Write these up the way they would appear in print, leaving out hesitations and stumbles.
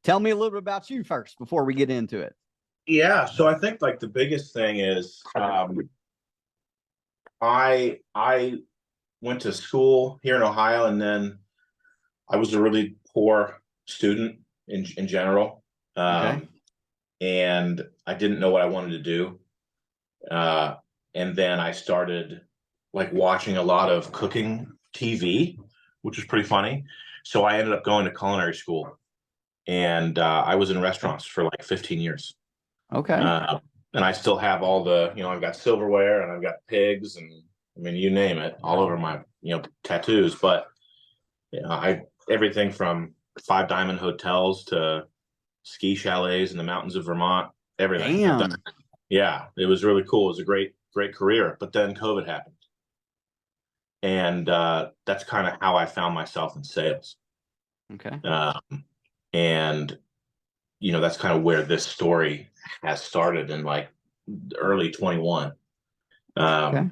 tell me a little bit about you first before we get into it. Yeah, so I think like the biggest thing is I went to school here in Ohio, and then I was a really poor student in general, Okay. and I didn't know what I wanted to do. Uh, and then I started like watching a lot of cooking TV, which was pretty funny. So I ended up going to culinary school, and I was in restaurants for like 15 years. Okay. Uh, and I still have all the, I've got silverware and I've got pigs and I mean, you name it, all over my, tattoos. But everything from Five Diamond hotels to ski chalets in the mountains of Vermont, everything I've done. Damn. Yeah, it was really cool. It was a great career. But then COVID happened, and that's kind of how I found myself in sales. Okay. And that's kind of where this story has started in like early 21. Okay.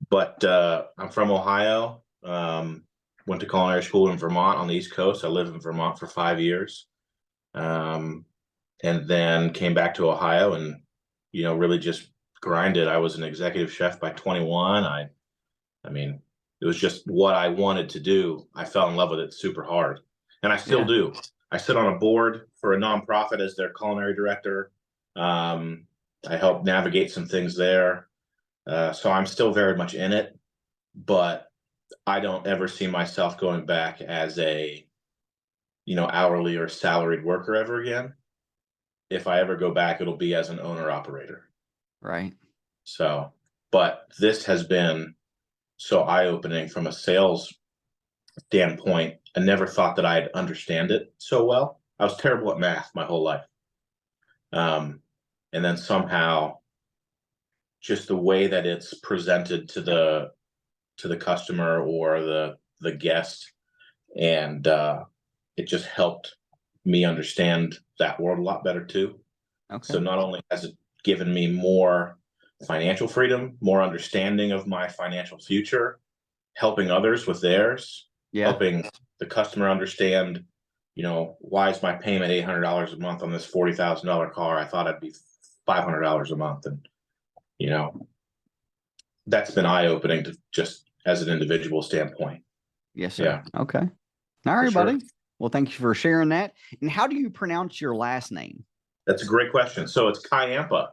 But I'm from Ohio. Went to culinary school in Vermont on the East Coast. I lived in Vermont for 5 years, and then came back to Ohio and really just grinded. I was an executive chef by 21. I mean, it was just what I wanted to do. I fell in love with it super hard, and I still Yeah. do. I sit on a board for a nonprofit as their culinary director. I help navigate some things there. So I'm still very much in it, but I don't ever see myself going back as a, hourly or salaried worker ever again. If I ever go back, it'll be as an owner operator. Right. So, but this has been so eye-opening from a sales standpoint. I never thought that I'd understand it so well. I was terrible at math my whole life. And then somehow just the way that it's presented to the customer or the guest, and it just helped me understand that world a lot better too. Okay. So not only has it given me more financial freedom, more understanding of my financial future, helping others with theirs, Yeah. helping the customer understand, why is my payment $800 a month on this $40,000 car? I thought I'd be $500 a month, and you know that's been eye-opening to just as an individual standpoint. Yes, sir. Yeah, Okay. All for right, sure. buddy. Well, thank you for sharing that. And how do you pronounce your last name? That's a great question. So it's Ciampa.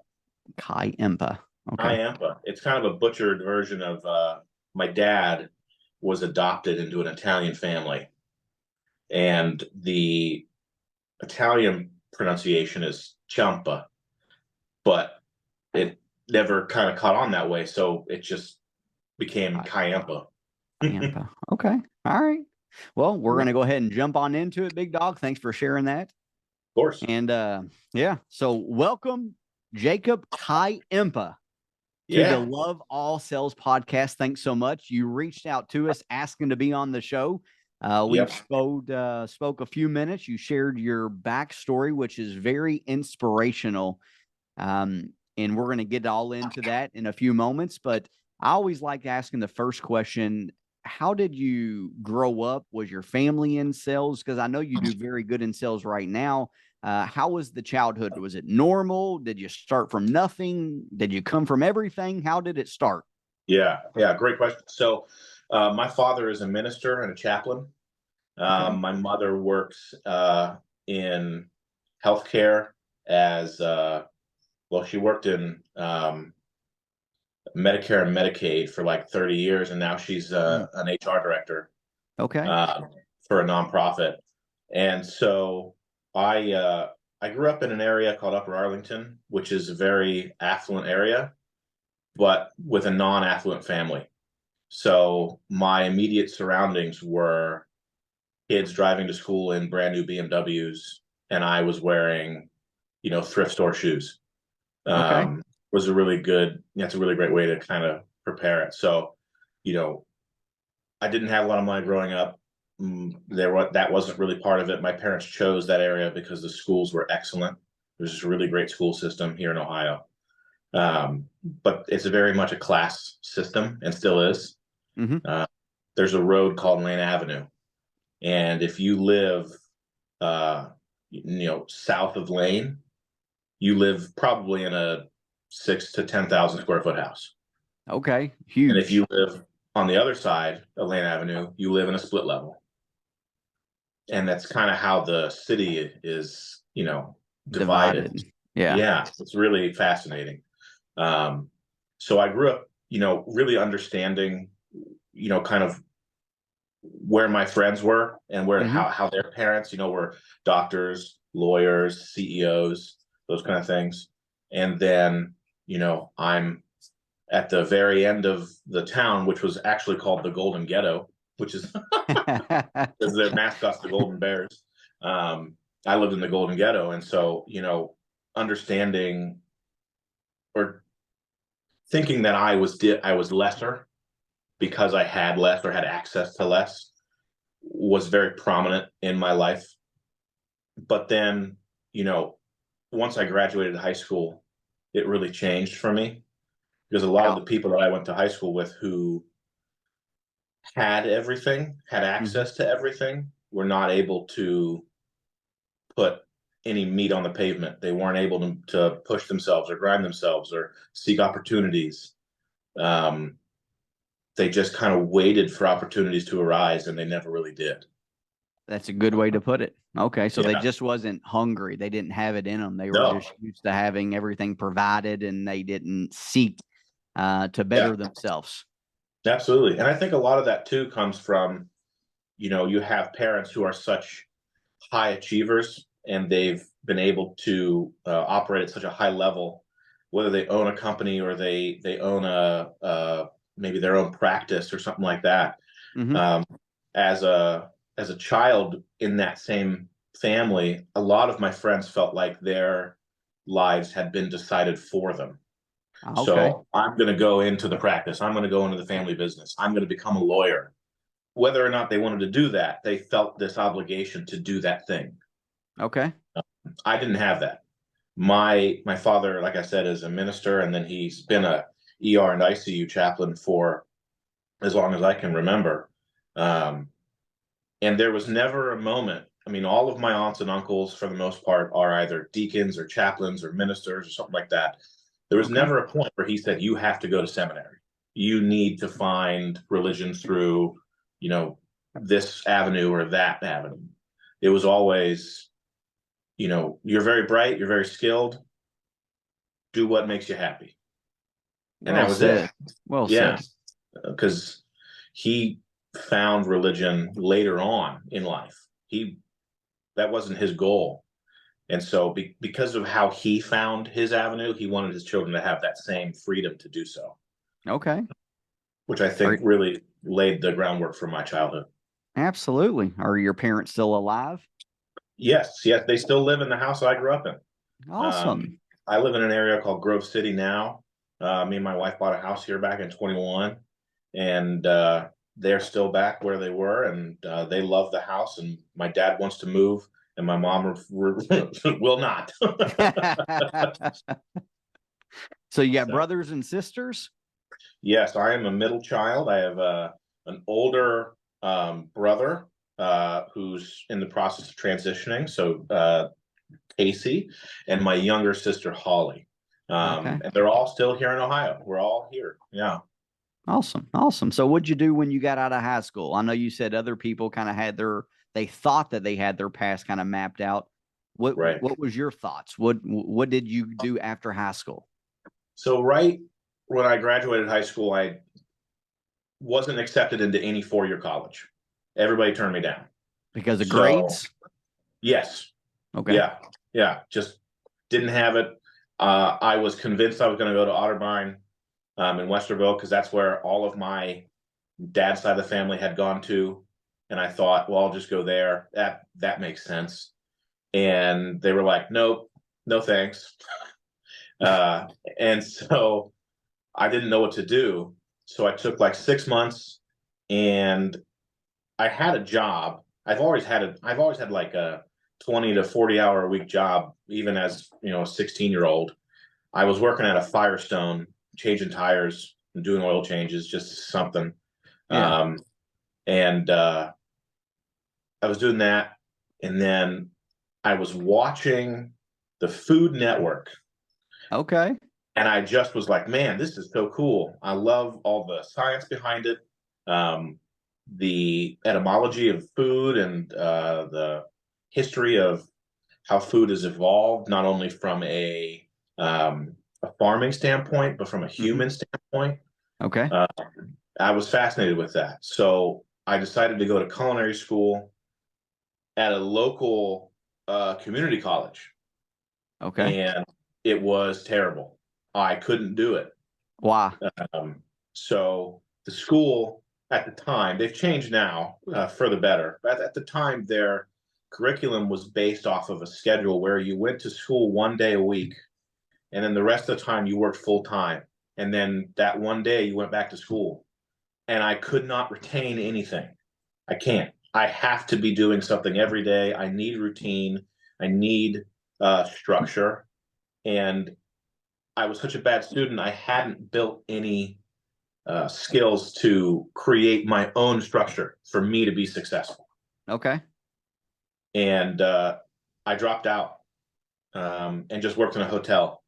Ciampa. Okay. Ciampa. It's kind of a butchered version of my dad was adopted into an Italian family, and the Italian pronunciation is Ciampa, but it never kind of caught on that way, so it just became Ciampa. Ciampa. Okay. All right. Well, we're going to go ahead and jump on into it, big dog. Thanks for sharing that. Of course. And yeah, so welcome, Jacob Ciampa, to the Yeah. Love All Sales podcast. Thanks so much. You reached out to us asking to be on the show. We've spoke a few minutes. You shared your backstory, which is very inspirational. And we're going to get all into that in a few moments. But I always like asking the first question: how did you grow up? Was your family in sales? Because I know you do very good in sales right now. How was the childhood? Was it normal? Did you start from nothing? Did you come from everything? How did it start? Yeah. Great question. So, my father is a minister and a chaplain. Okay. My mother works in healthcare as well. She worked in Medicare and Medicaid for like 30 years, and now she's an HR director Okay. for a nonprofit. And so I grew up in an area called Upper Arlington, which is a very affluent area, but with a non-affluent family. So my immediate surroundings were kids driving to school in brand new BMWs, and I was wearing, thrift store shoes. Okay. Was a really good, that's a really great way to kind of prepare it. So, you know, I didn't have a lot of money growing up. That wasn't really part of it. My parents chose that area because the schools were excellent. There's just a really great school system here in Ohio. But it's very much a class system and still is. Mm-hmm. There's a road called Lane Avenue. And if you live, south of Lane, you live probably in a 6 to 10,000 square foot house. Okay. And if Huge. you live on the other side of Lane Avenue, you live in a split level. And that's kind of how the city is, divided. Divided. Yeah. Yeah, it's really fascinating. So I grew up, really understanding, kind of where my friends were and where Hmm. how their parents, were doctors, lawyers, CEOs, those kind of things. And then, I'm at the very end of the town, which was actually called the Golden Ghetto, which is because their mascot's the Golden Bears. I lived in the Golden Ghetto, and so understanding or thinking that I was lesser because I had less or had access to less was very prominent in my life. But then, once I graduated high school, it really changed for me because a lot of How? the people that I went to high school with who had everything, had Hmm. access to everything, were not able to put any meat on the pavement. They weren't able to push themselves or grind themselves or seek opportunities. Um, they just kind of waited for opportunities to arise and they never really did. That's a good way to put it. Okay. So they Yeah. just wasn't hungry. They didn't have it in them. They were No. just used to having everything provided and they didn't seek to Yeah. better themselves. Absolutely. And I think a lot of that too comes from, you have parents who are such high achievers and they've been able to operate at such a high level, whether they own a company or they own maybe their own practice or something like that. Hmm. Um, as a child in that same family, a lot of my friends felt like their lives had been decided for them. Okay. So I'm going to go into the practice. I'm going to go into the family business. I'm going to become a lawyer. Whether or not they wanted to do that, they felt this obligation to do that thing. Okay. I didn't have that. My father, like I said, is a minister, and then he's been a ER and ICU chaplain for as long as I can remember. Um, and there was never a moment. I mean, all of my aunts and uncles, for the most part, are either deacons or chaplains or ministers or something like that. There was Okay. never a point where he said, "You have to go to seminary. You need to find religion through, you know, this avenue or that avenue." It was always, you're very bright, you're very skilled, do what makes you happy. And Well that was it. said. Well Yeah. said. Because he found religion later on in life. That wasn't his goal. And so because of how he found his avenue, he wanted his children to have that same freedom to do so, Okay. which I think Are, really laid the groundwork for my childhood. absolutely. Are your parents still alive? Yes, yes, they still live in the house I grew up in. Awesome. I live in an area called Grove City now. Me and my wife bought a house here back in 21, and they're still back where they were, and they love the house. And my dad wants to move, and my mom will not. So you got So, brothers and sisters? yes, I am a middle child. I have an older brother who's in the process of transitioning. So Casey, and my younger sister Holly. Okay. And they're all still here in Ohio. We're all here. Yeah. Awesome. Awesome. So what'd you do when you got out of high school? I know you said other people kind of they thought that they had their past kind of mapped out. Right. What was your thoughts? What did you do after high school? So right when I graduated high school, I wasn't accepted into any four-year college. Everybody turned me down. Because of So grades? yes, Okay. yeah, yeah, just didn't have it. I was convinced I was going to go to Otterbein in Westerville because that's where all of my dad's side of the family had gone to, and I thought, well, I'll just go there. That makes sense. And they were like, nope, no thanks. Uh, and so I didn't know what to do. So I took like 6 months, and I had a job. I've always had like a 20 to 40 hour a week job, even as a 16-year-old. I was working at a Firestone, changing tires and doing oil changes, just something. Yeah. Um, and I was doing that, and then I was watching the Food Network. Okay. And I just was like, man, this is so cool. I love all the science behind it, the etymology of food, and the history of how food has evolved, not only from a farming standpoint, but from a human standpoint. Okay. I was fascinated with that. So I decided to go to culinary school at a local community college. Okay. And it was terrible. I couldn't do it. Why? Um, so the school at the time, they've changed now for the better. But at the time, their curriculum was based off of a schedule where you went to school 1 day a week, and then the rest of the time you worked full time. And then that 1 day you went back to school. And I could not retain anything. I can't. I have to be doing something every day. I need routine. I need structure. And I was such a bad student, I hadn't built any skills to create my own structure for me to be successful. Okay. And I dropped out and just worked in a hotel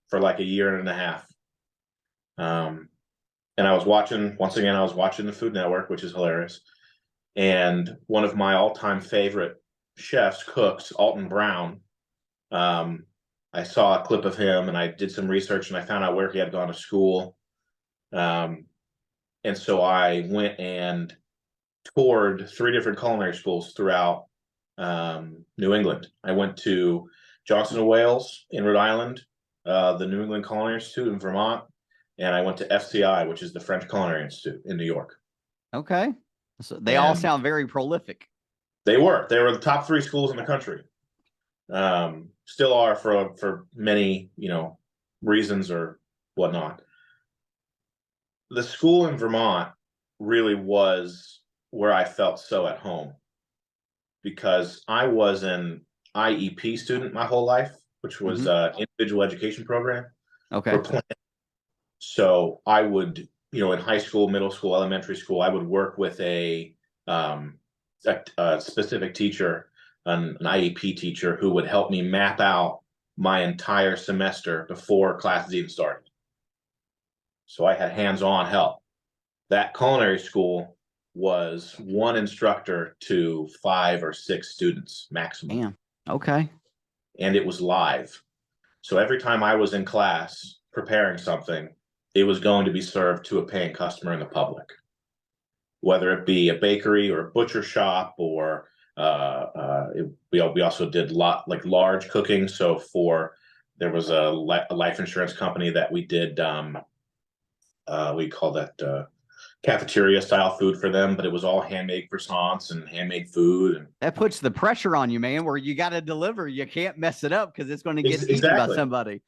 for like a year and a half. And I was watching, once again, I was watching the Food Network, which is hilarious. And one of my all-time favorite chefs, cooks, Alton Brown, I saw a clip of him and I did some research and I found out where he had gone to school. And so I went and toured 3 different culinary schools throughout New England. I went to Johnson & Wales in Rhode Island, the New England Culinary Institute in Vermont, and I went to FCI, which is the French Culinary Institute in New York. Okay. So they all sound very prolific. They were the top 3 schools in the country. Still are for many, reasons or whatnot. The school in Vermont really was where I felt so at home, because I was an IEP student my whole life, which was individual education program. Okay. So I would, in high school, middle school, elementary school, I would work with a specific teacher, an IEP teacher, who would help me map out my entire semester before classes even started. So I had hands-on help. That culinary school was one instructor to 5 or 6 students maximum. Damn. Okay. And it was live. So every time I was in class preparing something, it was going to be served to a paying customer in the public, whether it be a bakery or a butcher shop, or we also did large cooking. So there was a life insurance company that we did, we call that cafeteria style food for them, but it was all handmade croissants and handmade food. And that puts the pressure on you, man, where you got to deliver. You can't mess it up because it's going to get eaten by somebody.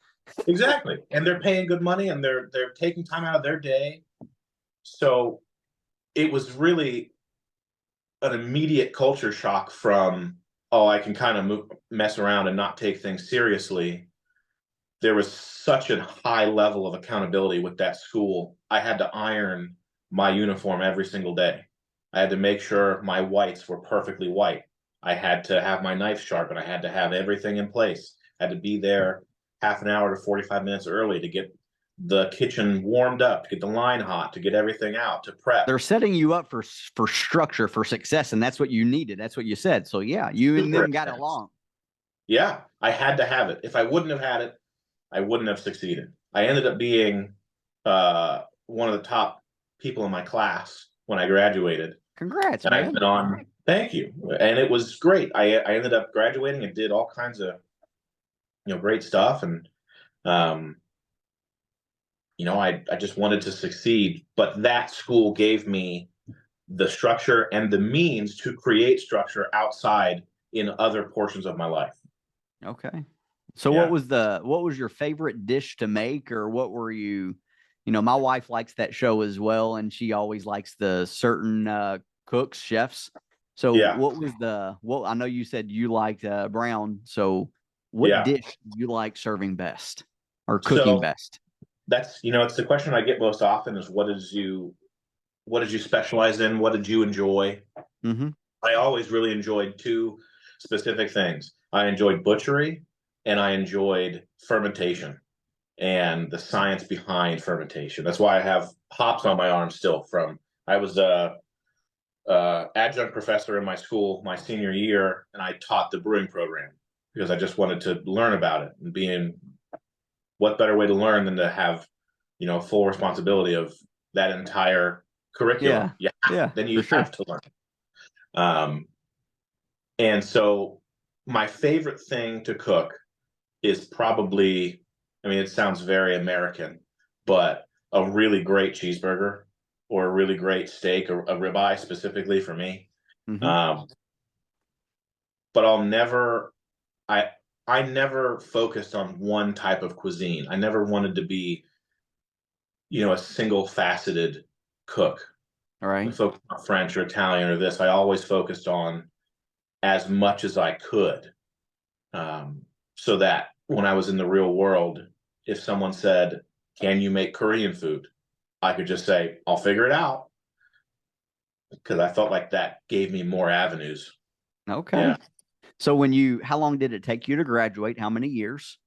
Exactly. And they're paying good money and they're taking time out of their day. So it was really an immediate culture shock from, I can kind of mess around and not take things seriously. There was such a high level of accountability with that school. I had to iron my uniform every single day. I had to make sure my whites were perfectly white. I had to have my knife sharpened. I had to have everything in place. I had to be there half an hour to 45 minutes early to get the kitchen warmed up, to get the line hot, to get everything out, to prep. They're setting you up for structure, for success, and that's what you needed. That's what you said. So yeah, you and them got along. Yeah, I had to have it. If I wouldn't have had it, I wouldn't have succeeded. I ended up being one of the top people in my class when I graduated. Congrats, and man. I've been on. Thank you. And it was great. I ended up graduating and did all kinds of, great stuff. And, I just wanted to succeed. But that school gave me the structure and the means to create structure outside in other portions of my life. Okay. So what was your favorite dish to make, or what were you, my wife likes that show as well, and she always likes the certain cooks, chefs. So what was I know you said you liked Brown. So what dish do you like serving best or cooking best? That's, it's the question I get most often is what did you specialize in? What did you enjoy? Mm-hmm. I always really enjoyed 2 specific things. I enjoyed butchery, and I enjoyed fermentation and the science behind fermentation. That's why I have hops on my arm still. I was a adjunct professor in my school my senior year, and I taught the brewing program because I just wanted to learn about it. And being, what better way to learn than to have, full responsibility of that entire curriculum? Then for you sure. have to learn. And so my favorite thing to cook is probably, I mean, it sounds very American, but a really great cheeseburger or a really great steak, or a ribeye specifically for me. Mm-hmm. But I never focused on one type of cuisine. I never wanted to be, a single faceted cook. All right. Focused on French or Italian or this. I always focused on as much as I could. So that when I was in the real world, if someone said, "Can you make Korean food?" I could just say, "I'll figure it out," because I felt like that gave me more avenues. Okay. Yeah. So how long did it take you to graduate? How many years?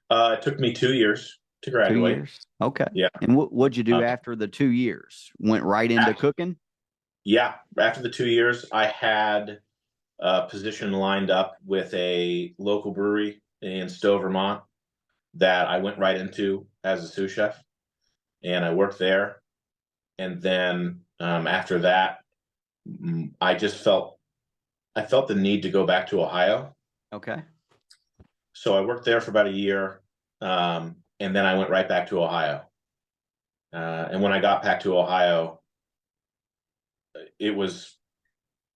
It took me 2 years to 2 years. graduate. Okay. Yeah. And what'd you do Um, after the 2 years? Went right into cooking? yeah. After the 2 years, I had a position lined up with a local brewery in Stowe, Vermont, that I went right into as a sous chef, and I worked there. And then after that, I felt the need to go back to Ohio. Okay. So I worked there for about a year, and then I went right back to Ohio. And when I got back to Ohio, it was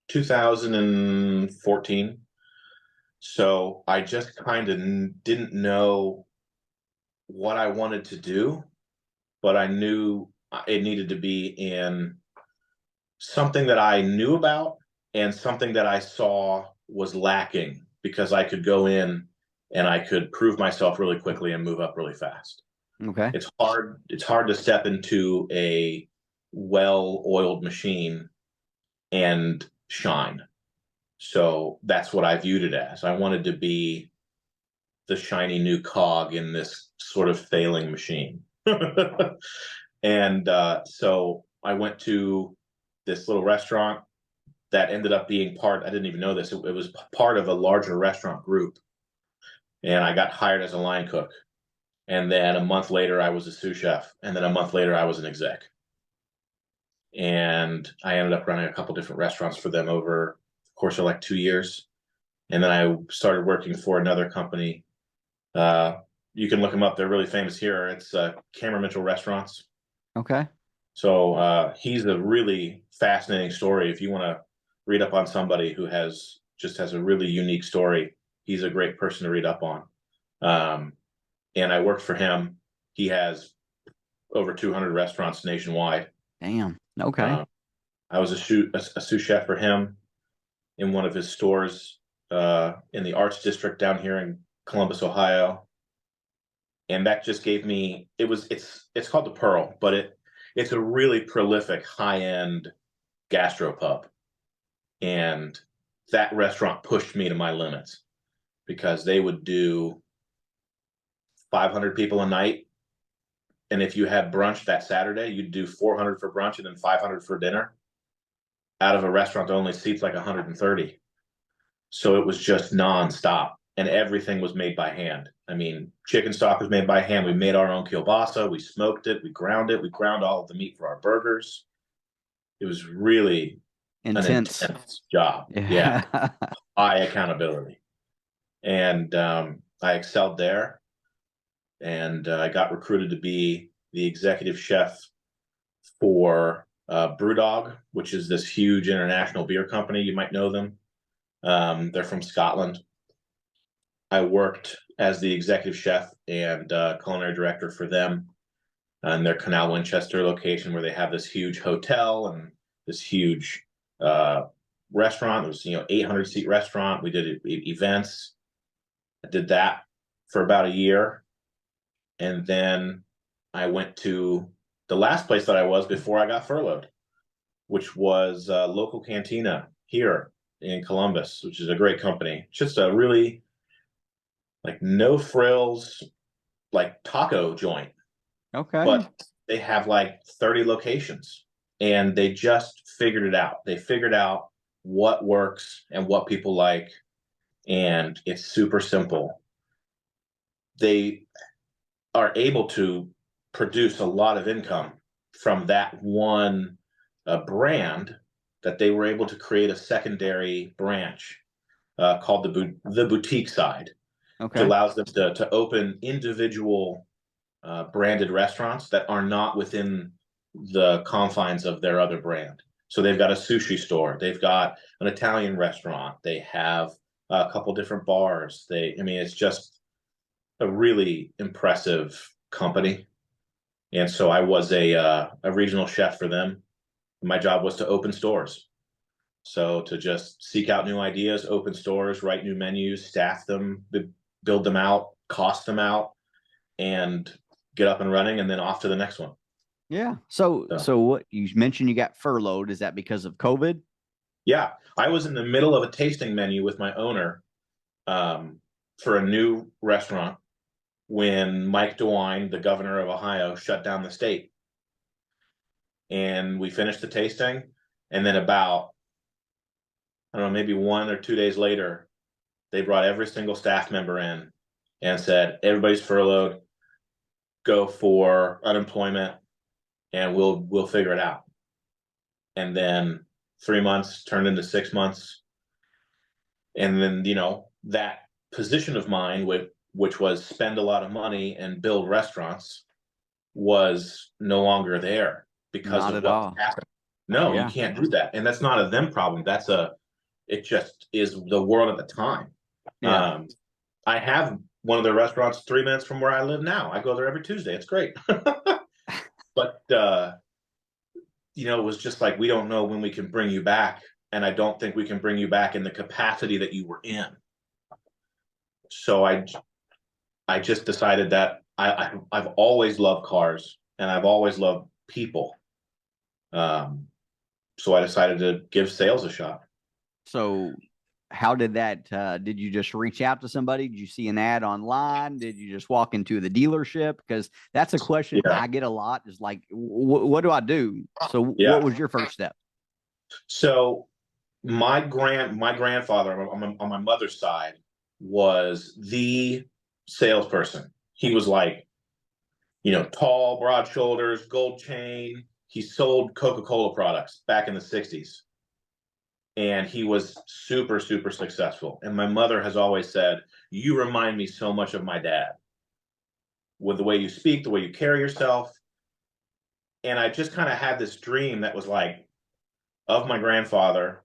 2014. So I just kind of didn't know what I wanted to do, but I knew it needed to be in something that I knew about and something that I saw was lacking, because I could go in and I could prove myself really quickly and move up really fast. Okay. It's hard to step into a well-oiled machine and shine. So that's what I viewed it as. I wanted to be the shiny new cog in this sort of failing machine. And so I went to this little restaurant that ended up being I didn't even know this, it was part of a larger restaurant group. And I got hired as a line cook. And then a month later, I was a sous chef. And then a month later, I was an exec. And I ended up running a couple different restaurants for them over the course of like 2 years. And then I started working for another company. You can look them up. They're really famous here. It's Cameron Mitchell Restaurants. Okay. So he's a really fascinating story. If you want to read up on somebody who has a really unique story, he's a great person to read up on. And I worked for him. He has over 200 restaurants nationwide. Damn. Okay. I was a sous chef for him in one of his stores in the Arts District down here in Columbus, Ohio. And that just gave me, it's called the Pearl, but it's a really prolific high-end gastropub. And that restaurant pushed me to my limits, because they would do 500 people a night. And if you had brunch that Saturday, you'd do 400 for brunch and then 500 for dinner, out of a restaurant that only seats like 130. So it was just nonstop. And everything was made by hand. I mean, chicken stock was made by hand. We made our own kielbasa. We smoked it. We ground it. We ground all of the meat for our burgers. It was really Intense. an intense job. Yeah. High accountability. And I excelled there. And I got recruited to be the executive chef for Brewdog, which is this huge international beer company. You might know them. They're from Scotland. I worked as the executive chef and culinary director for them in their Canal Winchester location, where they have this huge hotel and this huge restaurant. It was 800-seat restaurant. We did events. I did that for about a year, and then I went to the last place that I was before I got furloughed, which was a local cantina here in Columbus, which is a great company. Just a really like no frills, like taco joint, Okay. but they have like 30 locations and they just figured it out. They figured out what works and what people like, and it's super simple. They are able to produce a lot of income from that one brand that they were able to create a secondary branch called the boutique side, which Okay. allows them to open individual branded restaurants that are not within the confines of their other brand. So they've got a sushi store, they've got an Italian restaurant, they have a couple different bars. I mean, it's just a really impressive company. And so I was a regional chef for them. My job was to open stores. So to just seek out new ideas, open stores, write new menus, staff them, build them out, cost them out, and get up and running, and then off to the next one. Yeah. So what you mentioned, you got furloughed. Is that because of COVID? Yeah, I was in the middle of a tasting menu with my owner for a new restaurant when Mike DeWine, the governor of Ohio, shut down the state. And we finished the tasting, and then about, I don't know, maybe 1 or 2 days later, they brought every single staff member in and said, everybody's furloughed, go for unemployment, and we'll figure it out. And then 3 months turned into 6 months. And then, that position of mine, which was spend a lot of money and build restaurants, was no longer there because Not of at what all. happened. No, you Yeah. can't do that. And that's not a them problem. It just is the world at the time. Yeah. I have one of their restaurants 3 minutes from where I live now. I go there every Tuesday. It's great. But, it was just like, we don't know when we can bring you back. And I don't think we can bring you back in the capacity that you were in. So I just decided that I've always loved cars and I've always loved people. So I decided to give sales a shot. So how did that, did you just reach out to somebody? Did you see an ad online? Did you just walk into the dealership? Because that's a question Yeah. I get a lot, is like, what do I do? So what Yeah. was your first step? So my grandfather on my mother's side was the salesperson. He was like, tall, broad shoulders, gold chain. He sold Coca-Cola products back in the 60s. And he was super, super successful. And my mother has always said, you remind me so much of my dad with the way you speak, the way you carry yourself. And I just kind of had this dream that was like of my grandfather.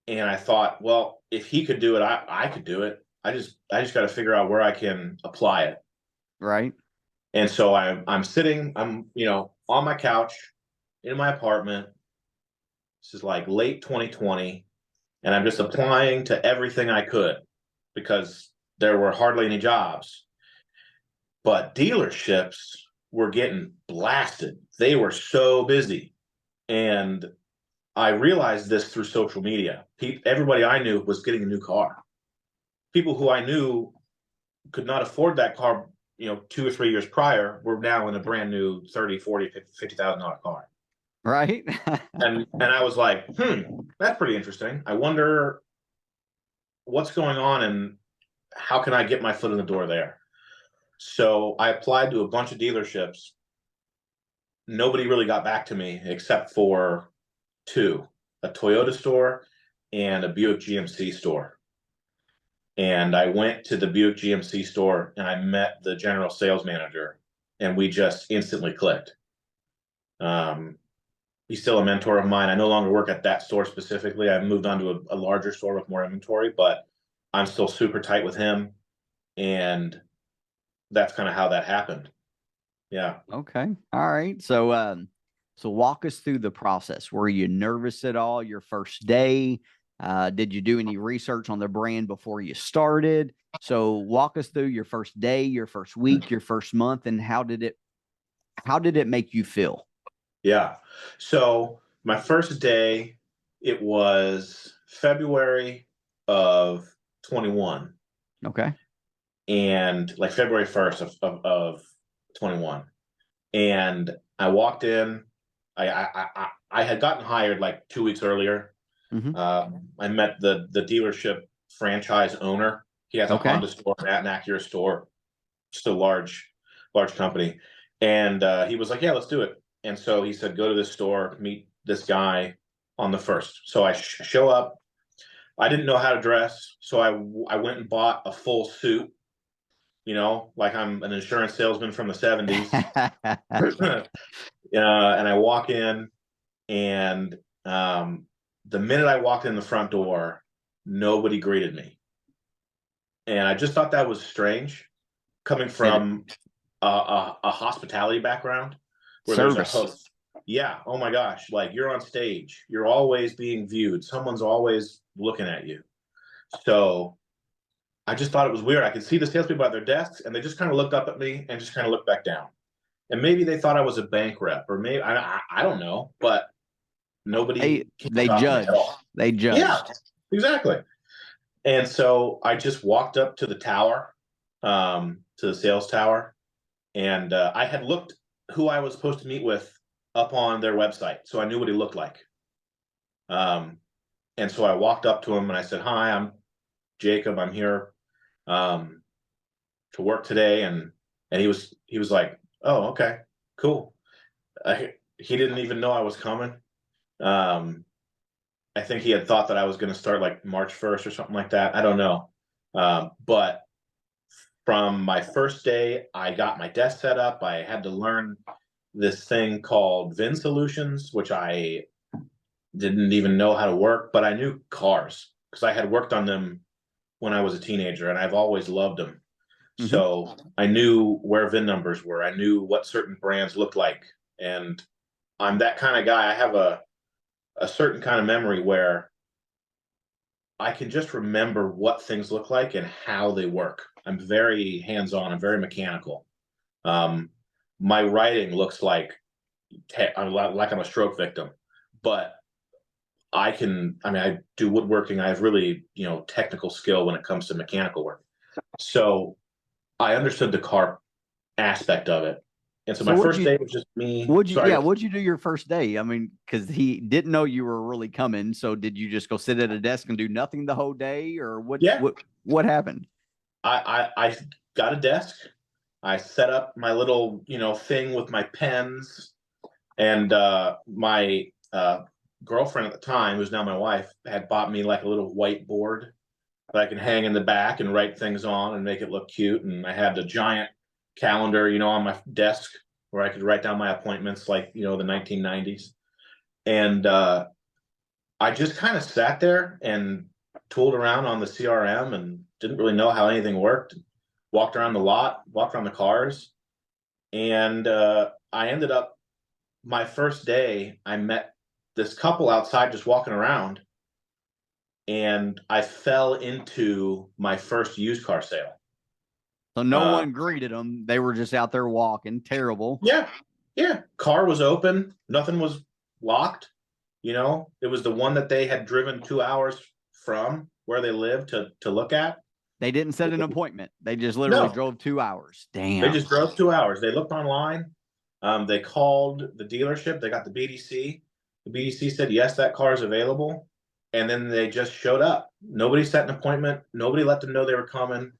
And I thought, well, if he could do it, I could do it. I just got to figure out where I can apply it. Right. And so I'm sitting, on my couch in my apartment. This is like late 2020, and I'm just applying to everything I could because there were hardly any jobs. But dealerships were getting blasted. They were so busy. And I realized this through social media. Everybody I knew was getting a new car. People who I knew could not afford that car, 2 or 3 years prior, were now in a brand new $30,000, $40,000, $50,000 car. Right. And I was like, that's pretty interesting. I wonder what's going on and how can I get my foot in the door there? So I applied to a bunch of dealerships. Nobody really got back to me except for two, a Toyota store and a Buick GMC store. And I went to the Buick GMC store and I met the general sales manager, and we just instantly clicked. He's still a mentor of mine. I no longer work at that store specifically. I moved on to a larger store with more inventory, but I'm still super tight with him. And that's kind of how that happened. Yeah. Okay. All right. So walk us through the process. Were you nervous at all your first day? Did you do any research on the brand before you started? So walk us through your first day, your first week, your first month, and how did it make you feel? Yeah. So my first day It was February of 21. Okay. And like February 1st of 21. And I walked in. I had gotten hired like 2 weeks earlier. I met the dealership franchise owner. He has a Honda store and an Acura store, just a large company. And he was like, "Yeah, let's do it." And so he said, "Go to this store, meet this guy on the 1st." So I show up. I didn't know how to dress, so I went and bought a full suit. Like I'm an insurance salesman from the 70s. And I walk in, and the minute I walked in the front door, nobody greeted me. And I just thought that was strange, coming from a hospitality background where there's a host. Yeah. Oh my gosh. Like, you're on stage. You're always being viewed. Someone's always looking at you. So I just thought it was weird. I could see the salespeople at their desks, and they just kind of looked up at me and just kind of looked back down. And maybe they thought I was a bank rep, or maybe I don't know, but nobody. They judged. They judged. Yeah, exactly. And so I just walked up to the tower, to the sales tower, and I had looked who I was supposed to meet with up on their website, so I knew what he looked like. And so I walked up to him and I said, "Hi, I'm Jacob. I'm here to work today." And he was like, "Oh, okay, cool." He didn't even know I was coming. I think he had thought that I was going to start like March 1st or something like that. I don't know. But from my first day, I got my desk set up. I had to learn this thing called VIN solutions, which I didn't even know how to work, but I knew cars because I had worked on them when I was a teenager, and I've always loved them. So I knew where VIN numbers were. I knew what certain brands looked like. And I'm that kind of guy. I have a certain kind of memory where I can just remember what things look like and how they work. I'm very hands-on. I'm very mechanical. My writing looks like I'm a stroke victim, but I do woodworking. I have really, technical skill when it comes to mechanical work. So I understood the car aspect of it. And so my first day was just me. What'd you do your first day? I mean, because he didn't know you were really coming. So did you just go sit at a desk and do nothing the whole day, or what? Yeah. What happened? I got a desk. I set up my little, thing with my pens, and my girlfriend at the time, who's now my wife, had bought me like a little whiteboard that I can hang in the back and write things on and make it look cute. And I had a giant calendar, on my desk where I could write down my appointments, like, the 1990s. And I just kind of sat there and tooled around on the CRM and didn't really know how anything worked. Walked around the lot, walked around the cars. And I ended up, my first day, I met this couple outside just walking around. And I fell into my first used car sale. So no one greeted them. They were just out there walking. Terrible. Yeah. Yeah. Car was open. Nothing was locked. It was the one that they had driven 2 hours from where they lived to look at. They didn't set an appointment. They just literally drove 2 hours. Damn. They just drove 2 hours. They looked online. They called the dealership. They got the BDC. The BDC said, yes, that car is available. And then they just showed up. Nobody set an appointment. Nobody let them know they were coming.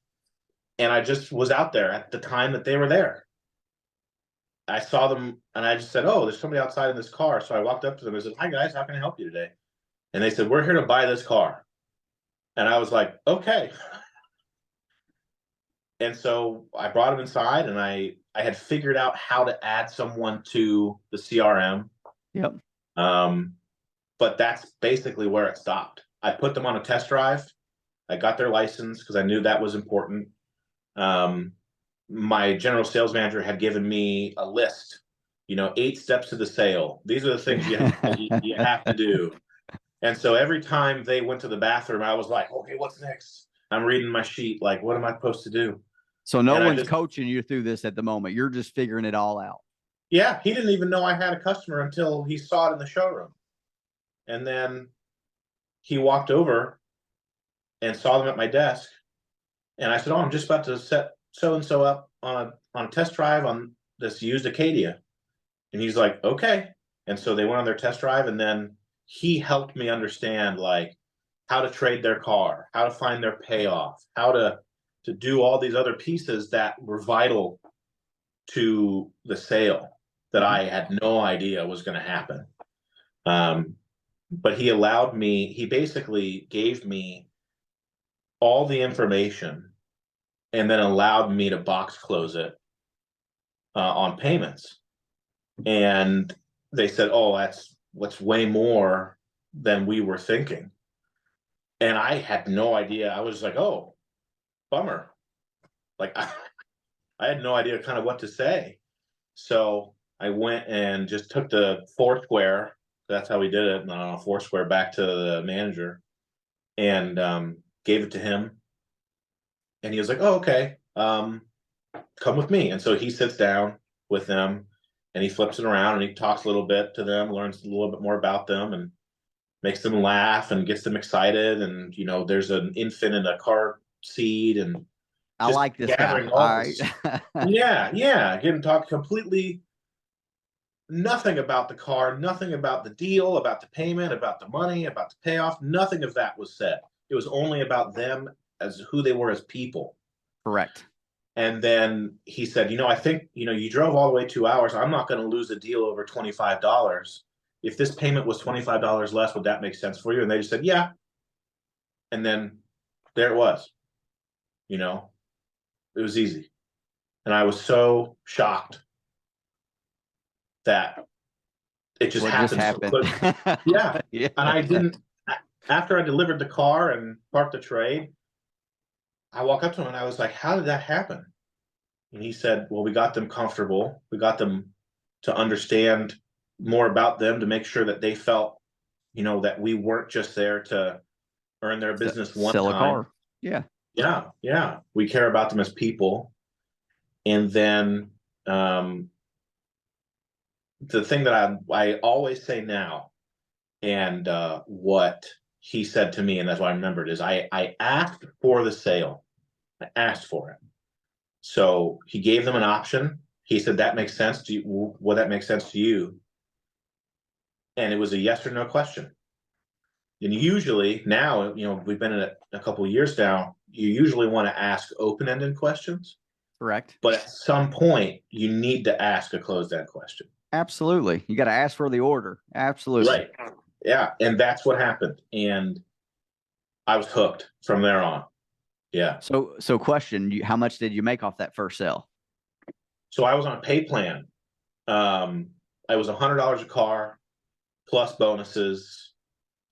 And I just was out there at the time that they were there. I saw them and I just said, "Oh, there's somebody outside in this car." So I walked up to them and said, "Hi guys, how can I help you today?" And they said, "We're here to buy this car." And I was like, "Okay." And so I brought them inside, and I had figured out how to add someone to the CRM. Yep. But that's basically where it stopped. I put them on a test drive. I got their license because I knew that was important. My general sales manager had given me a list, 8 steps to the sale. These are the things you have to do. And so every time they went to the bathroom, I was like, okay, what's next? I'm reading my sheet. Like, what am I supposed to do? So no one's coaching you through this at the moment. You're just figuring it all out. Yeah. He didn't even know I had a customer until he saw it in the showroom. And then he walked over and saw them at my desk. And I said, oh, I'm just about to set so-and-so up on a test drive on this used Acadia. And he's like, okay. And so they went on their test drive, and then he helped me understand like how to trade their car, how to find their payoff, how to do all these other pieces that were vital to the sale that I had no idea was going to happen. But he basically gave me all the information and then allowed me to box close it on payments. And they said, oh, that's way more than we were thinking. And I had no idea. I was like, oh, bummer. Like I had no idea kind of what to say. So I went and just took the Foursquare. That's how we did it. Foursquare back to the manager and gave it to him. And he was like, oh, okay, come with me. And so he sits down with them and he flips it around and he talks a little bit to them, learns a little bit more about them, and makes them laugh and gets them excited. And, there's an infant in a car seat and I like this guy. All right. Yeah. Getting talk completely nothing about the car, nothing about the deal, about the payment, about the money, about the payoff. Nothing of that was said. It was only about them as who they were as people. Correct. And then he said, I think, you drove all the way 2 hours. I'm not going to lose a deal over $25. If this payment was $25 less, would that make sense for you? And they just said, yeah. And then there it was. It was easy. And I was so shocked that it just happened. Yeah. And I didn't, after I delivered the car and parked the trade, I walked up to him and I was like, how did that happen? And he said, well, we got them comfortable. We got them to understand more about them, to make sure that they felt, that we weren't just there to earn their business one sell time. A car. Yeah. Yeah. We care about them as people. And then the thing that I always say now, and what he said to me, and that's why I remembered, is I asked for the sale. I asked for it. So he gave them an option. He said, that makes sense to you. Will that make sense to you? And it was a yes or no question. And usually now, we've been in it a couple of years now, you usually want to ask open-ended questions. Correct. But at some point, you need to ask a closed-end question. Absolutely. You got to ask for the order. Absolutely. Right. Yeah. And that's what happened. And I was hooked from there on. Yeah. So question, how much did you make off that first sale? So I was on a pay plan. I was $100 a car plus bonuses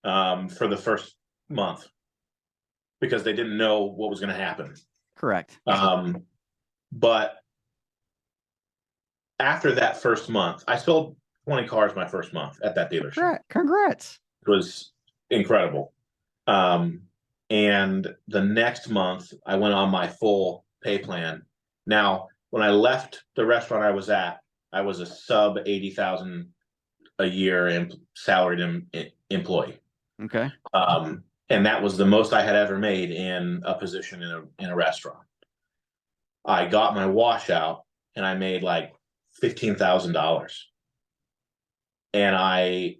for the first month because they didn't know what was going to happen. Correct. But after that first month, I sold 20 cars my first month at that dealership. Congrats. It was incredible. And the next month, I went on my full pay plan. Now, when I left the restaurant I was at, I was a sub $80,000 a year salaried employee. Okay. And that was the most I had ever made in a position in a restaurant. I got my washout and I made like $15,000. And I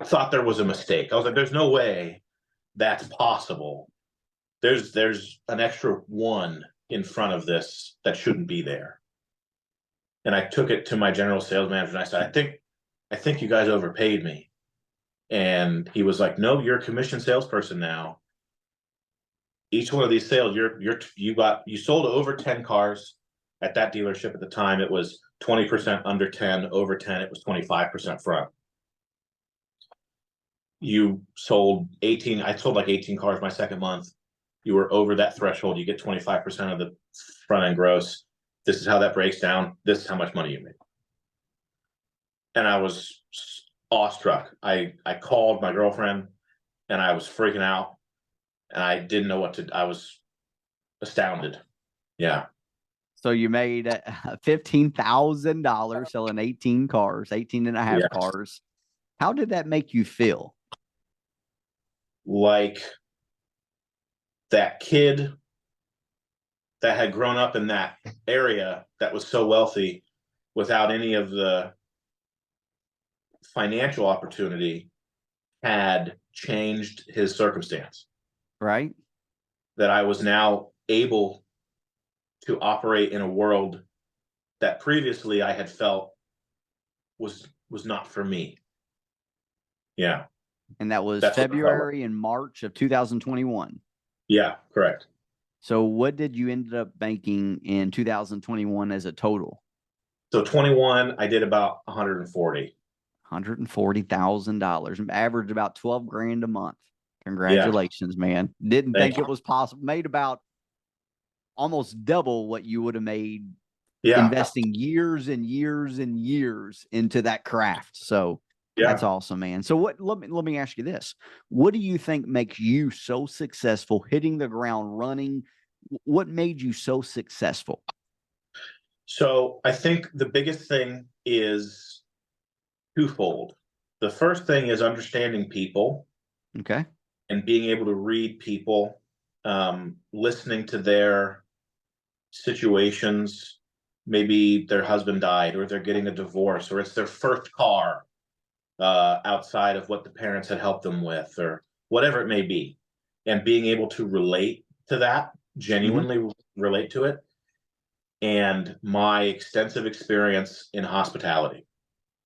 thought there was a mistake. I was like, there's no way that's possible. There's an extra one in front of this that shouldn't be there. And I took it to my general sales manager and I said, I think you guys overpaid me. And he was like, no, you're a commission salesperson now. Each one of these sales, you sold over 10 cars at that dealership at the time. It was 20% under 10, over 10, it was 25% front. You sold 18, I sold like 18 cars my second month. You were over that threshold. You get 25% of the front end gross. This is how that breaks down. This is how much money you made. And I was awestruck. I called my girlfriend and I was freaking out and I didn't know what to, I was astounded. Yeah. So you made $15,000 selling 18 cars, 18 and a half cars. How did that make you feel? like that kid that had grown up in that area that was so wealthy without any of the financial opportunity had changed his circumstance. Right. That I was now able to operate in a world that previously I had felt was not for me. Yeah. And that was That's February and March of 2021. Yeah, correct. So what did you end up banking in 2021 as a total? So 21, I did about 140. $140,000, averaged about 12 grand a month. Congratulations, Yeah. man. Didn't Thank think you. it was possible. Made about almost double what you would have made investing years and years and years into that craft. So that's awesome, man. So let me ask you this. What do you think makes you so successful hitting the ground running? What made you so successful? So I think the biggest thing is twofold. The first thing is understanding people. Okay. And being able to read people, listening to their situations. Maybe their husband died, or they're getting a divorce, or it's their first car outside of what the parents had helped them with, or whatever it may be. And being able to relate to that, genuinely relate to it, and my extensive experience in hospitality.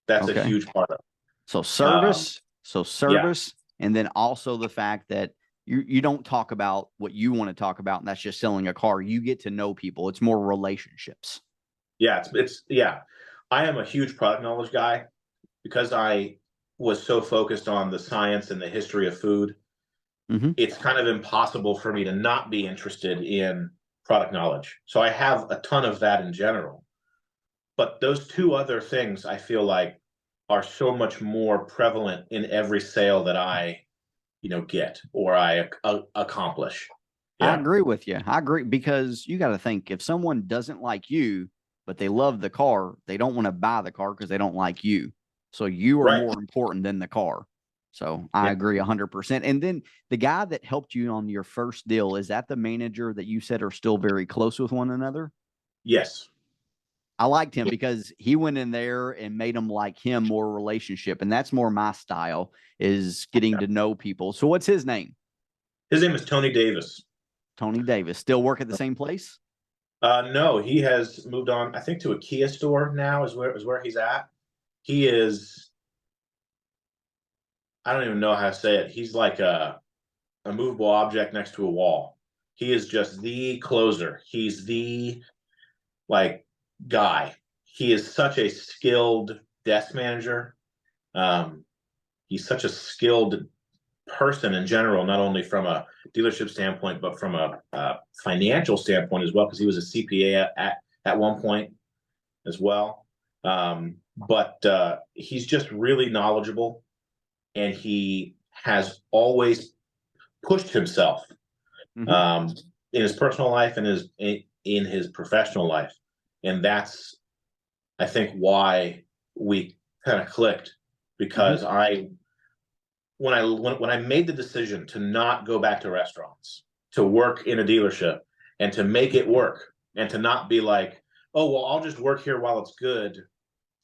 That's a huge part of it. So service, and then also the fact that you don't talk about what you want to talk about, and that's just selling a car. You get to know people. It's more relationships. Yeah, it's I am a huge product knowledge guy because I was so focused on the science and the history of food. It's kind of impossible for me to not be interested in product knowledge. So I have a ton of that in general. But those two other things I feel like are so much more prevalent in every sale that I, get or I accomplish. I agree with you. I agree, because you got to think, if someone doesn't like you, but they love the car, they don't want to buy the car because they don't like you. So you are more important than the car. So I agree 100%. And then the guy that helped you on your first deal, is that the manager that you said are still very close with one another? Yes. I liked him because he went in there and made them like him, more relationship. And that's more my style, is getting to know people. So what's his name? His name is Tony Davis. Tony Davis. Still work at the same place? No, he has moved on, I think, to a Kia store now is where he's at. He is, I don't even know how to say it. He's like a movable object next to a wall. He is just the closer. He's the like guy. He is such a skilled desk manager. He's such a skilled person in general, not only from a dealership standpoint, but from a financial standpoint as well, because he was a CPA at one point as well. But he's just really knowledgeable, and he has always pushed himself in his personal life and in his professional life, and that's, I think, why we kind of clicked, because when I made the decision to not go back to restaurants, to work in a dealership and to make it work, and to not be like, oh, well, I'll just work here while it's good,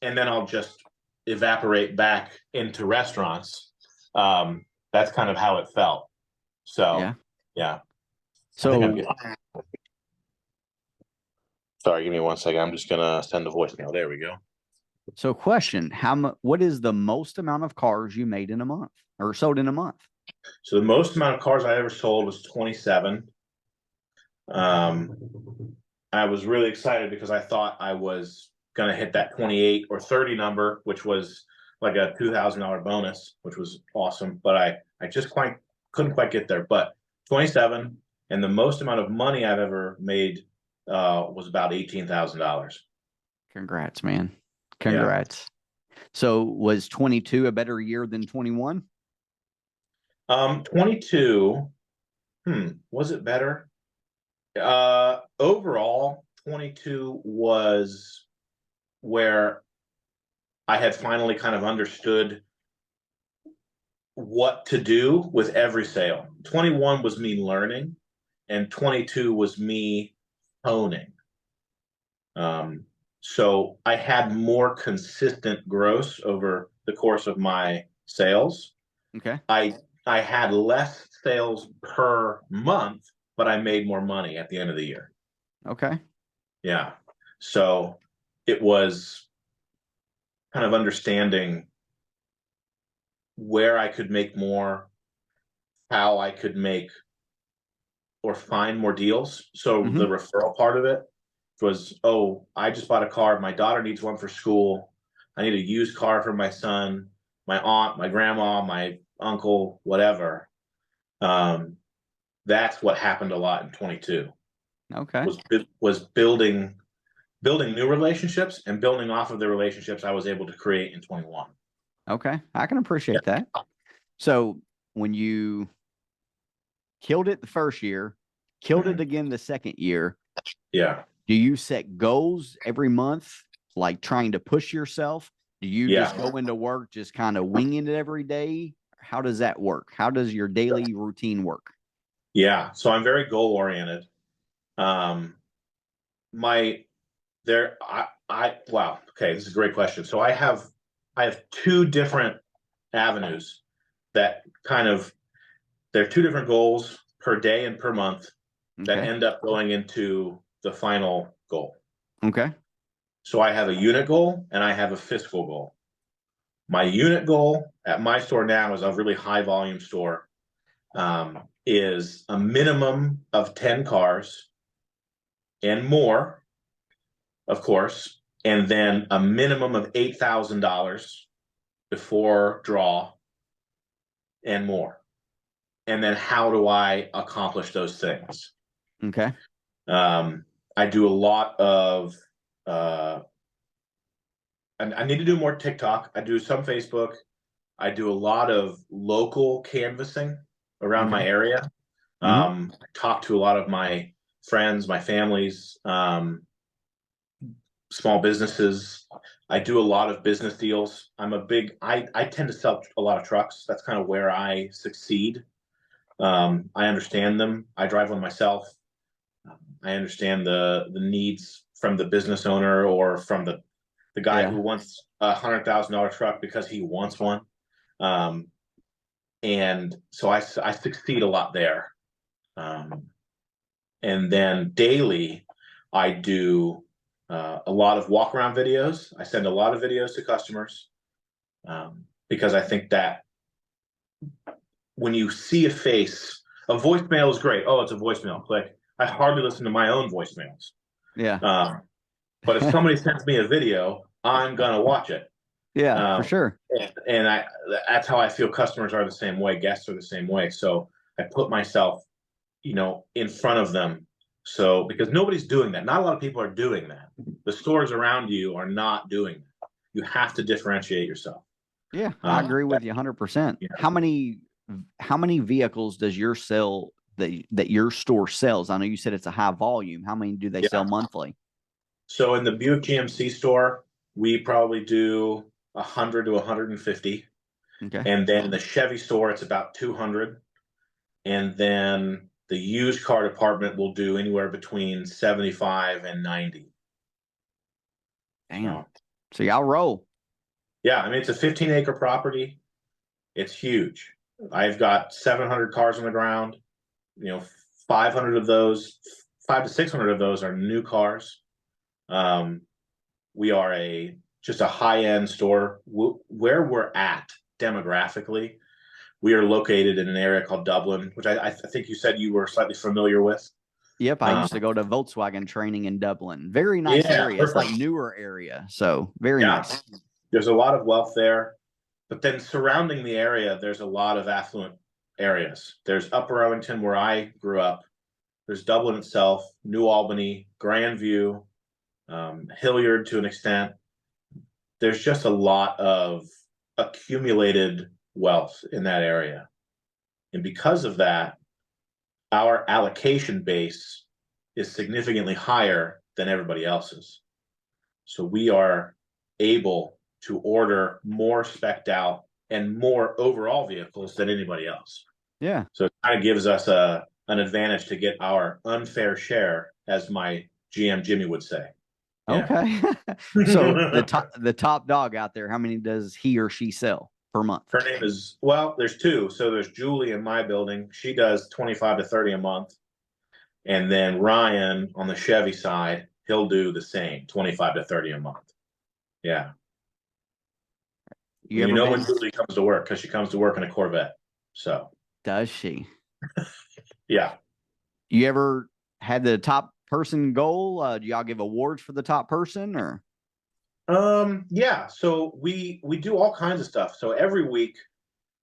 and then I'll just evaporate back into restaurants. That's kind of how it felt. So, yeah. So, sorry, give me 1 second. I'm just gonna send a voicemail. There we go. So, question: what is the most amount of cars you made in a month, or sold in a month? So the most amount of cars I ever sold was 27. I was really excited because I thought I was gonna hit that 28 or 30 number, which was like a $2,000 bonus, which was awesome. But I just couldn't quite get there. But 27, and the most amount of money I've ever made was about $18,000. Congrats, man. Congrats. Yeah. So was 22 a better year than 21? 22, was it better? Overall, 22 was where I had finally kind of understood what to do with every sale. 21 was me learning, and 22 was me honing. So I had more consistent gross over the course of my sales. Okay. I had less sales per month, but I made more money at the end of the year. Okay. Yeah. So it was kind of understanding where I could make more, how I could make or find more deals. So the referral part of it was, oh, I just bought a car. My daughter needs one for school. I need a used car for my son, my aunt, my grandma, my uncle, whatever. That's what happened a lot in 22. Okay. Was building new relationships and building off of the relationships I was able to create in 21. Okay. I can appreciate that. So when you killed it the first year, killed it again the second year, Yeah. do you set goals every month, like trying to push yourself? Do you just go into work just kind of winging it every day? How does that work? How does your daily routine work? Yeah. So I'm very goal oriented. My there I wow, okay, this is a great question. So I have two different avenues that kind of, there are two different goals per day and per month that Okay. end up going into the final goal. Okay. So I have a unit goal and I have a fiscal goal. My unit goal at my store now is a really high volume store, is a minimum of 10 cars and more, of course, and then a minimum of $8,000 before draw and more. And then how do I accomplish those things? Okay. I do a lot of, I need to do more TikTok. I do some Facebook. I do a lot of local canvassing around my area. Talk to a lot of my friends, my families, small businesses. I do a lot of business deals. I tend to sell a lot of trucks. That's kind of where I succeed. I understand them. I drive one myself. I understand the needs from the business owner or from the guy who wants $100,000 truck because he wants one. And so I succeed a lot there. And then daily, I do a lot of walk around videos. I send a lot of videos to customers because I think that when you see a face, a voicemail is great. Oh, it's a voicemail. Click. I hardly listen to my own voicemails. Yeah. But if somebody sends me a video, I'm gonna watch it. Yeah, for sure. And that's how I feel customers are the same way, guests are the same way. So I put myself, in front of them. So because nobody's doing that. Not a lot of people are doing that. The stores around you are not doing that. You have to differentiate yourself. Yeah, I agree with you 100%. Yeah. How many vehicles does your sell that your store sells? I know you said it's a high volume. How many do they sell monthly? So in the Buick GMC store, we probably do 100 to 150. Okay. And then the Chevy store, it's about 200. And then the used car department will do anywhere between 75 and 90. Damn. So y'all roll. Yeah, I mean, it's a 15-acre property. It's huge. I've got 700 cars on the ground. 500 of those, 500 to 600 of those are new cars. We are just a high-end store. Where we're at demographically, we are located in an area called Dublin, which I think you said you were slightly familiar with. Yep, I used to go to Volkswagen training in Dublin. Very nice area. Perfect. It's like newer area, so very nice. There's a lot of wealth there, but then surrounding the area, there's a lot of affluent areas. There's Upper Arlington, where I grew up. There's Dublin itself, New Albany, Grandview, Hilliard to an extent. There's just a lot of accumulated wealth in that area. And because of that, our allocation base is significantly higher than everybody else's. So we are able to order more spec'd out and more overall vehicles than anybody else. Yeah. So it kind of gives us an advantage to get our unfair share, as my GM Jimmy would say. Yeah. Okay. So the top dog out there, how many does he or she sell per month? Her name is, well, there's two. So there's Julie in my building. She does 25 to 30 a month. And then Ryan on the Chevy side, he'll do the same, 25 to 30 a month. Yeah. You know when Julie comes to work, because she comes to work in a Corvette. So does she? Yeah. You ever had the top person goal? Do y'all give awards for the top person, or? Yeah. So we do all kinds of stuff. So every week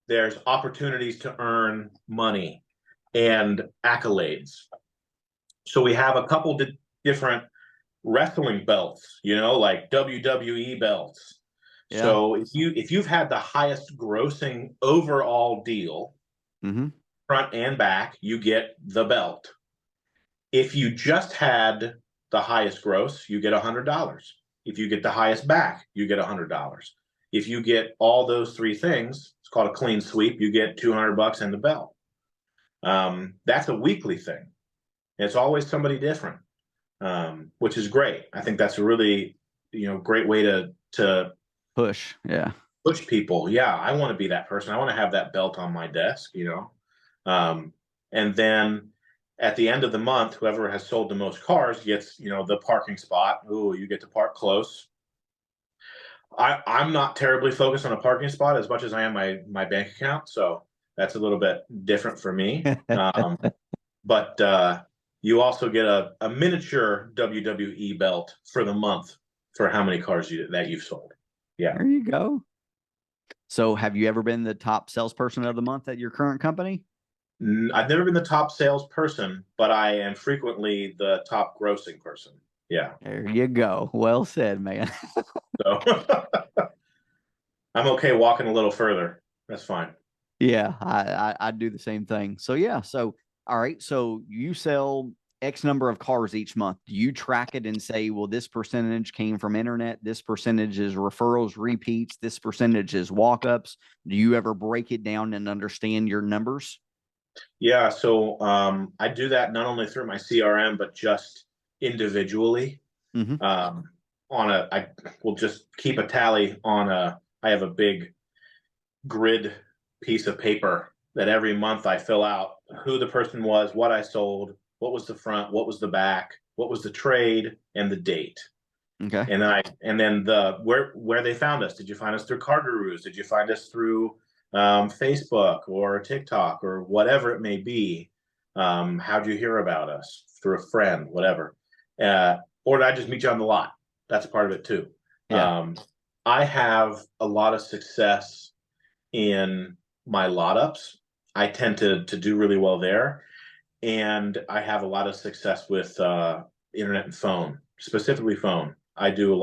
there's opportunities to earn money and accolades. So we have a couple different wrestling belts, like WWE belts. Yeah. So if you've had the highest grossing overall deal, front and back, you get the belt. If you just had the highest gross, you get $100. If you get the highest back, you get $100. If you get all those three things, it's called a clean sweep, you get $200 and the belt. That's a weekly thing. It's always somebody different, which is great. I think that's a really, great way to push. Yeah. Push people. Yeah. I want to be that person. I want to have that belt on my desk, and then at the end of the month, whoever has sold the most cars gets, the parking spot. Ooh, you get to park close. I'm not terribly focused on a parking spot as much as I am my bank account. So that's a little bit different for me. But you also get a miniature WWE belt for the month for how many cars that you've sold. Yeah. There you go. So have you ever been the top salesperson of the month at your current company? I've never been the top salesperson, but I am frequently the top grossing person. Yeah. There you go. Well said, man. So I'm okay walking a little further. That's fine. Yeah, I do the same thing. So yeah, so all right, so you sell X number of cars each month. Do you track it and say, well, this percentage came from internet, this percentage is referrals, repeats, this percentage is walk-ups? Do you ever break it down and understand your numbers? Yeah, so I do that not only through my CRM, but just individually. I will just keep a tally on I have a big grid piece of paper that every month I fill out who the person was, what I sold, what was the front, what was the back, what was the trade, and the date. Okay. And then the where they found us. Did you find us through Car Gurus? Did you find us through Facebook or TikTok or whatever it may be? How'd you hear about us? Through a friend, whatever. Or did I just meet you on the lot? That's part of it too. Yeah. I have a lot of success in my lot ups. I tend to do really well there. And I have a lot of success with internet and phone, specifically phone. I do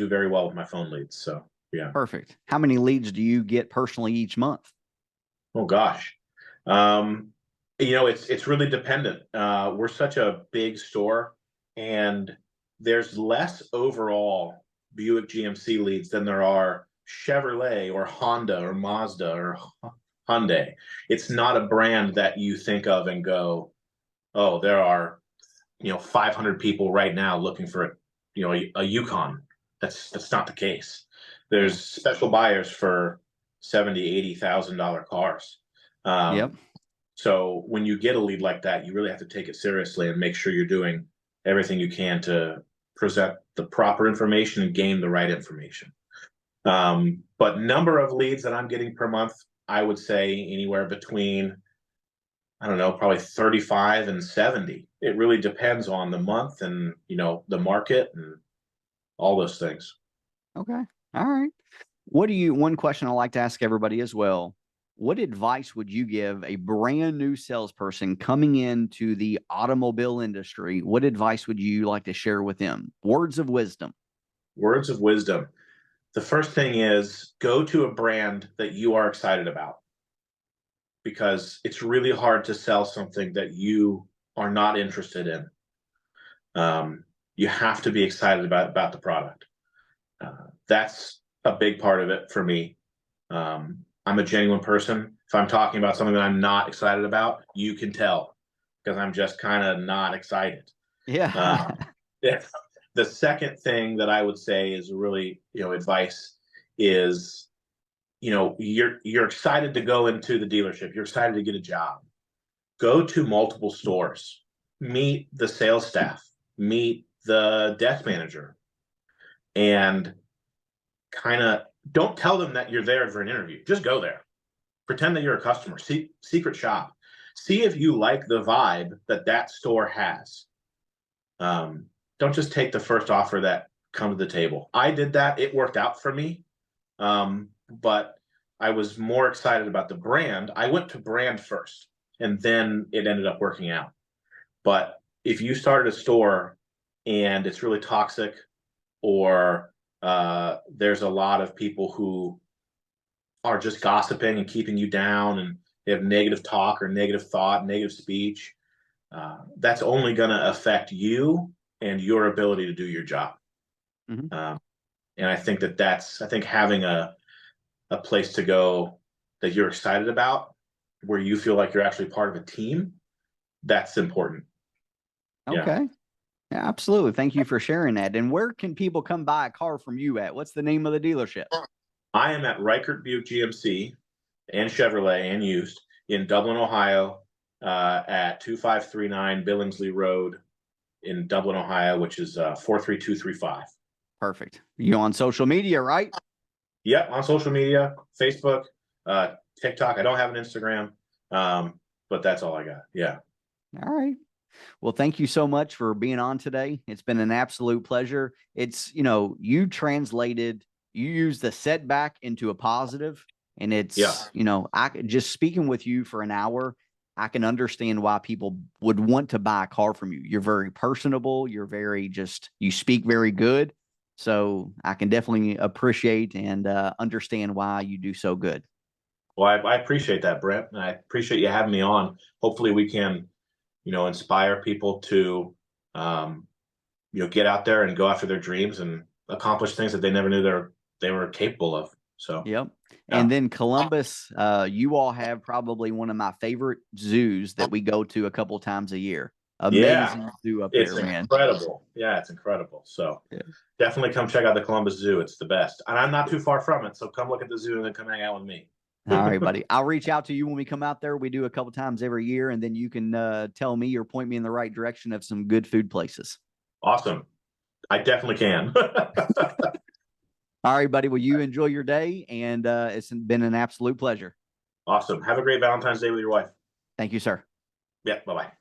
very well with my phone leads. So yeah. Perfect. How many leads do you get personally each month? Oh gosh. It's really dependent. We're such a big store, and there's less overall Buick GMC leads than there are Chevrolet or Honda or Mazda or Hyundai. It's not a brand that you think of and go, oh, there are 500 people right now looking for a Yukon. That's not the case. There's special buyers for $70,000-$80,000 cars. Yep. So when you get a lead like that, you really have to take it seriously and make sure you're doing everything you can to present the proper information and gain the right information. But number of leads that I'm getting per month, I would say anywhere between, I don't know, probably 35 and 70. It really depends on the month and, the market and all those things. Okay. All right. One question I like to ask everybody as well. What advice would you give a brand new salesperson coming into the automobile industry? What advice would you like to share with them? Words of wisdom. Words of wisdom. The first thing is go to a brand that you are excited about, because it's really hard to sell something that you are not interested in. You have to be excited about the product. That's a big part of it for me. I'm a genuine person. If I'm talking about something that I'm not excited about, you can tell because I'm just kind of not excited. Yeah. Yeah. The second thing that I would say is really, advice is, you're excited to go into the dealership. You're excited to get a job. Go to multiple stores, meet the sales staff, meet the desk manager, and kind of don't tell them that you're there for an interview. Just go there. Pretend that you're a customer. Secret shop. See if you like the vibe that store has. Don't just take the first offer that comes to the table. I did that. It worked out for me. But I was more excited about the brand. I went to brand first, and then it ended up working out. But if you started a store and it's really toxic, or there's a lot of people who are just gossiping and keeping you down, and they have negative talk or negative thought, negative speech, that's only going to affect you and your ability to do your job. Mm-hmm. And I think I think having a place to go that you're excited about, where you feel like you're actually part of a team, that's important. Okay. Yeah, absolutely. Thank you for sharing that. And where can people come buy a car from you at? What's the name of the dealership? I am at Reichert Buick GMC and Chevrolet and used in Dublin, Ohio, at 2539 Billingsley Road in Dublin, Ohio, which is 43235. Perfect. You on social media, right? Yep, on social media, Facebook, TikTok. I don't have an Instagram, but that's all I got. Yeah. All right. Well, thank you so much for being on today. It's been an absolute pleasure. It's, you use the setback into a positive, and it's, I just speaking with you for an hour, I can understand why people would want to buy a car from you. You're very personable. You're very you speak very good. So I can definitely appreciate and understand why you do so good. Well, I appreciate that, Brent. I appreciate you having me on. Hopefully we can, inspire people to, get out there and go after their dreams and accomplish things that they never knew they were capable of. So, yep. yeah. And then Columbus, you all have probably one of my favorite zoos that we go to a couple times a year. Amazing zoo up there, man. Incredible. Yeah, it's incredible. So definitely come check out the Columbus Zoo. It's the best. And I'm not too far from it. So come look at the zoo and then come hang out with me. All right, buddy. I'll reach out to you when we come out there. We do a couple times every year, and then you can tell me or point me in the right direction of some good food places. Awesome. I definitely can. All right, buddy. Well, you enjoy your day, and it's been an absolute pleasure. Awesome. Have a great Valentine's Day with your wife. Thank you, sir. Yeah. Bye-bye.